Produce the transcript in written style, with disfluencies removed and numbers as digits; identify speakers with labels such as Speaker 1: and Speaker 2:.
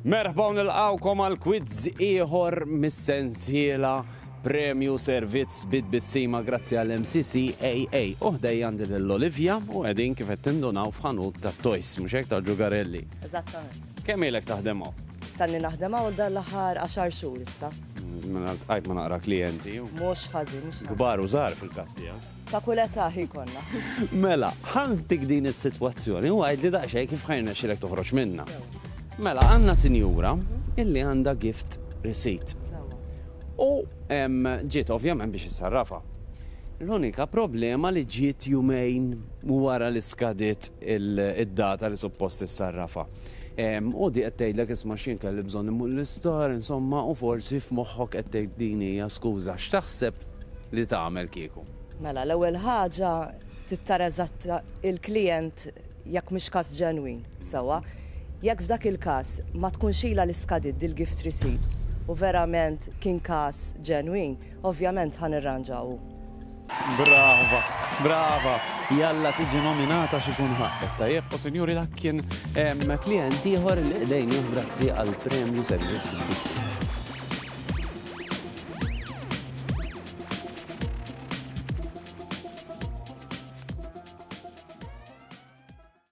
Speaker 1: Merħba nilqawkom għal quiz ieħor mis-sensiela Premju Servizz bid-bissima grazzi għall-MCCAA. Uħdej għandi l-Olivia u għedin kif qed tindunaw f'ħanut ta' toys, mhux hekk ta' ġugarelli.
Speaker 2: Eżattament.
Speaker 1: Kemm ilek taħdemaw?
Speaker 2: Sanni naħdemaw dan l-aħħar 10 xhur issa.
Speaker 1: Tqajt ma naqra klijenti.
Speaker 2: Mhux ħażin, mhux ħażin.
Speaker 1: Kbar u żgħar fil-każ tiegħek.
Speaker 2: Ta' kull età konna.
Speaker 1: Mela, ħantik din is-sitwazzjoni u għajd li daqsxejn kif ħajna xilek toħroġ minna. Mela, għandna sinjura illi għandha gift receipt. U ġiet ovvjament biex issarrafa. L-unika problema li ġiet jumejn wara li skadiet id-data li suppost issarrafa. U di qed tgħidlek isma' x'jien kelli bżonn immur l-isptar, insomma, u forsi f'moħħok qed tgħid din hija skuża. X'taħseb li tagħmel kieku?
Speaker 2: Mela, l-ewwel ħaġa tittara eżatt il-klient jekk mhux każ ġenwin sewwa. Jekk f'dak il-każ ma tkunx ilha li skadiet dil-gift receipt u verament kien każ ġenwin, ovvjament ħanirranġaw.
Speaker 1: Brava, brava. Jalla tiġi nominata xikun ħaqqek. Tajjeb, u sinjuri dak kien klient ieħor li qdejn grazzi għal Premju Servizz bid-bissima.